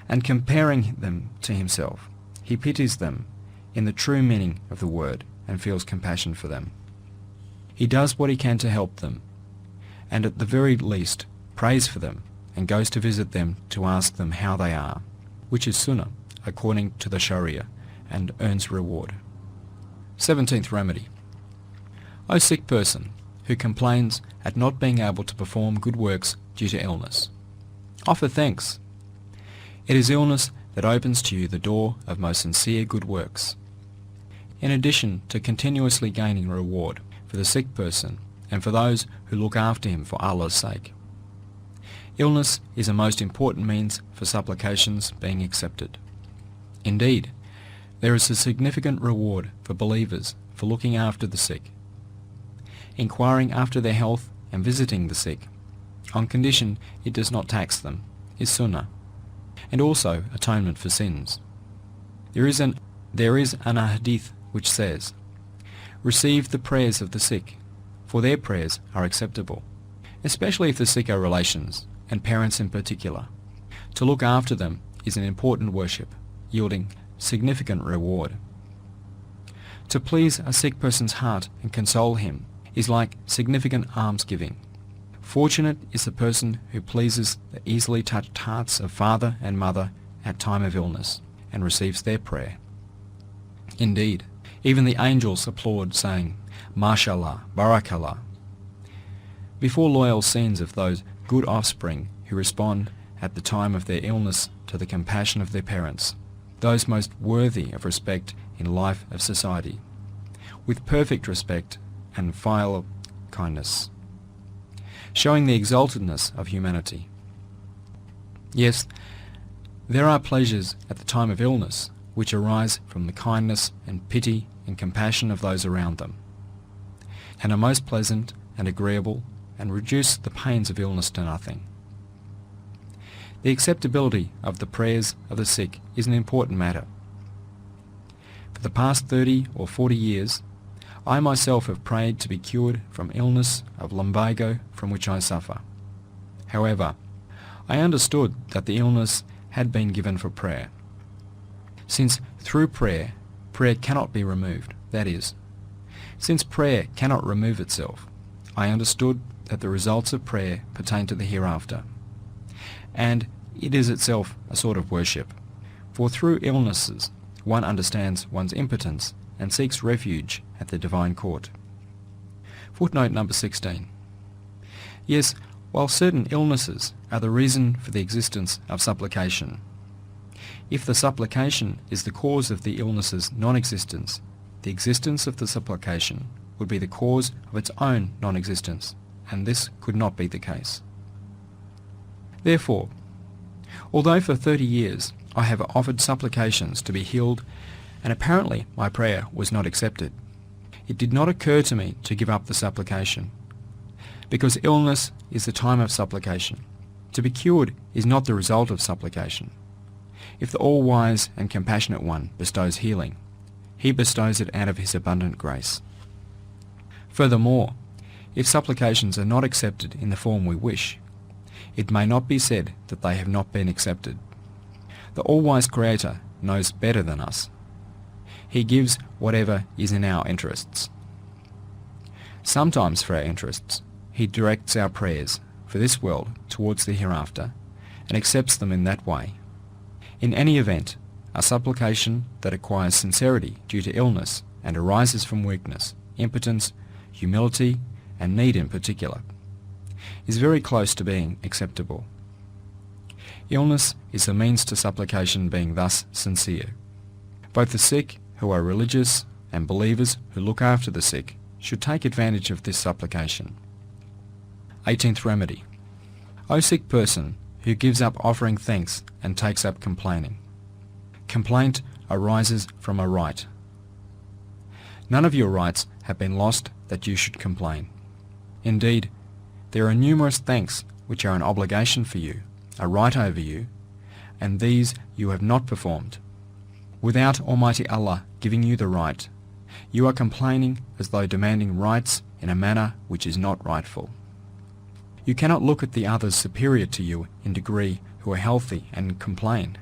and comparing them to himself, he pities them in the true meaning of the word and feels compassion for them. He does what he can to help them, and at the very least prays for them and goes to visit them to ask them how they are, which is sunnah according to the Sharia, and earns reward. 17th remedy. O sick person who complains at not being able to perform good works due to illness, offer thanks. It is illness that opens to you the door of most sincere good works. In addition to continuously gaining reward for the sick person and for those who look after him for Allah's sake, illness is a most important means for supplications being accepted. Indeed, there is a significant reward for believers for looking after the sick, inquiring after their health and visiting the sick, on condition it does not tax them, is sunnah, and also atonement for sins. There is an hadith which says, "Receive the prayers of the sick, for their prayers are acceptable," especially if the sick are relations, and parents in particular. To look after them is an important worship, yielding significant reward. To please a sick person's heart and console him is like significant almsgiving. Fortunate is the person who pleases the easily touched hearts of father and mother at time of illness and receives their prayer. Indeed, even the angels applaud, saying, "Mashallah, Barakallah," before loyal scenes of those good offspring who respond at the time of their illness to the compassion of their parents, those most worthy of respect in life of society, with perfect respect and filial kindness, showing the exaltedness of humanity. Yes, there are pleasures at the time of illness which arise from the kindness and pity and compassion of those around them, and are most pleasant and agreeable and reduce the pains of illness to nothing. The acceptability of the prayers of the sick is an important matter. For the past 30 or 40 years, I myself have prayed to be cured from illness of lumbago from which I suffer. However, I understood that the illness had been given for prayer. Since through prayer, prayer cannot be removed, that is, since prayer cannot remove itself, I understood that the results of prayer pertain to the hereafter, and it is itself a sort of worship. For through illnesses, one understands one's impotence and seeks refuge at the divine court. Footnote number 16. Yes, while certain illnesses are the reason for the existence of supplication, if the supplication is the cause of the illness's non-existence, the existence of the supplication would be the cause of its own non-existence, and this could not be the case. Therefore, although for 30 years I have offered supplications to be healed, and apparently my prayer was not accepted, it did not occur to me to give up the supplication, because illness is the time of supplication. To be cured is not the result of supplication. If the all-wise and compassionate one bestows healing, he bestows it out of his abundant grace. Furthermore, if supplications are not accepted in the form we wish, it may not be said that they have not been accepted. The all-wise Creator knows better than us. He gives whatever is in our interests. Sometimes for our interests, He directs our prayers for this world towards the hereafter and accepts them in that way. In any event, a supplication that acquires sincerity due to illness and arises from weakness, impotence, humility, and need in particular, is very close to being acceptable. Illness is the means to supplication being thus sincere. Both the sick who are religious and believers who look after the sick should take advantage of this supplication. 18th remedy. O sick person who gives up offering thanks and takes up complaining. Complaint arises from a right. None of your rights have been lost that you should complain. Indeed, there are numerous thanks which are an obligation for you, a right over you, and these you have not performed. Without Almighty Allah giving you the right, you are complaining as though demanding rights in a manner which is not rightful. You cannot look at the others superior to you in degree who are healthy and complain,